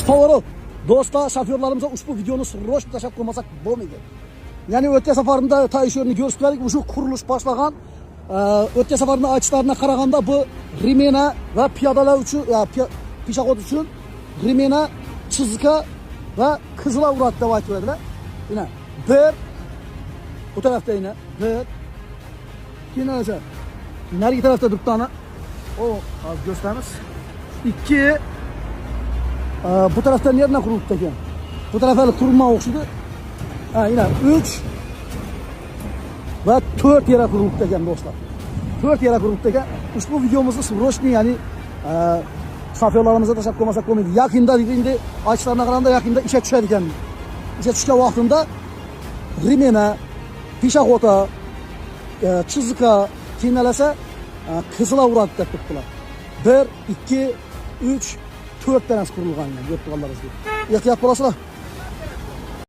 To'g'ri. Do'stlar, shofyorlarimizga ushbu videoni srochno tashlab qo'ymasak bo'lmaydi. Ya'ni o'tgan safarda tayyorni ko'rsatdik, shu qurilish boshlagan. O'tgan safarning aytishlarini qaraganda bu remena va piyodalar uchun, peshahod uchun remena, chizka va qizlar uradi deb aytadilar. Mana bir bu tarafda yana bir kinocha. Narigi tarafda turibdi. O, hozir ko'rsatamiz. 2 bu tarafdan yerdan qurilibdi ekan. Bu taraf hali qurilmay o'xshaydi. Yine 3 va 4 yere qurilibdi ekan do'stlar. 4 yere qurilibdi ekan. Ushbu videomizni srochno, ya'ni shofyorlarimizga tashlab qo'ymasak bo'lmaydi. Yaqinda endi aytishlarini qaraganda yaqinda ishga tushadi ekan. Ishga tushgan vaqtida remena, peshahota, chizika qiynalasa qizlar uradi deb turibdilar. 1, 2, 3, 4 tanasi qurilgan, deb turganlar. Ehtiyot bo'lasizlar.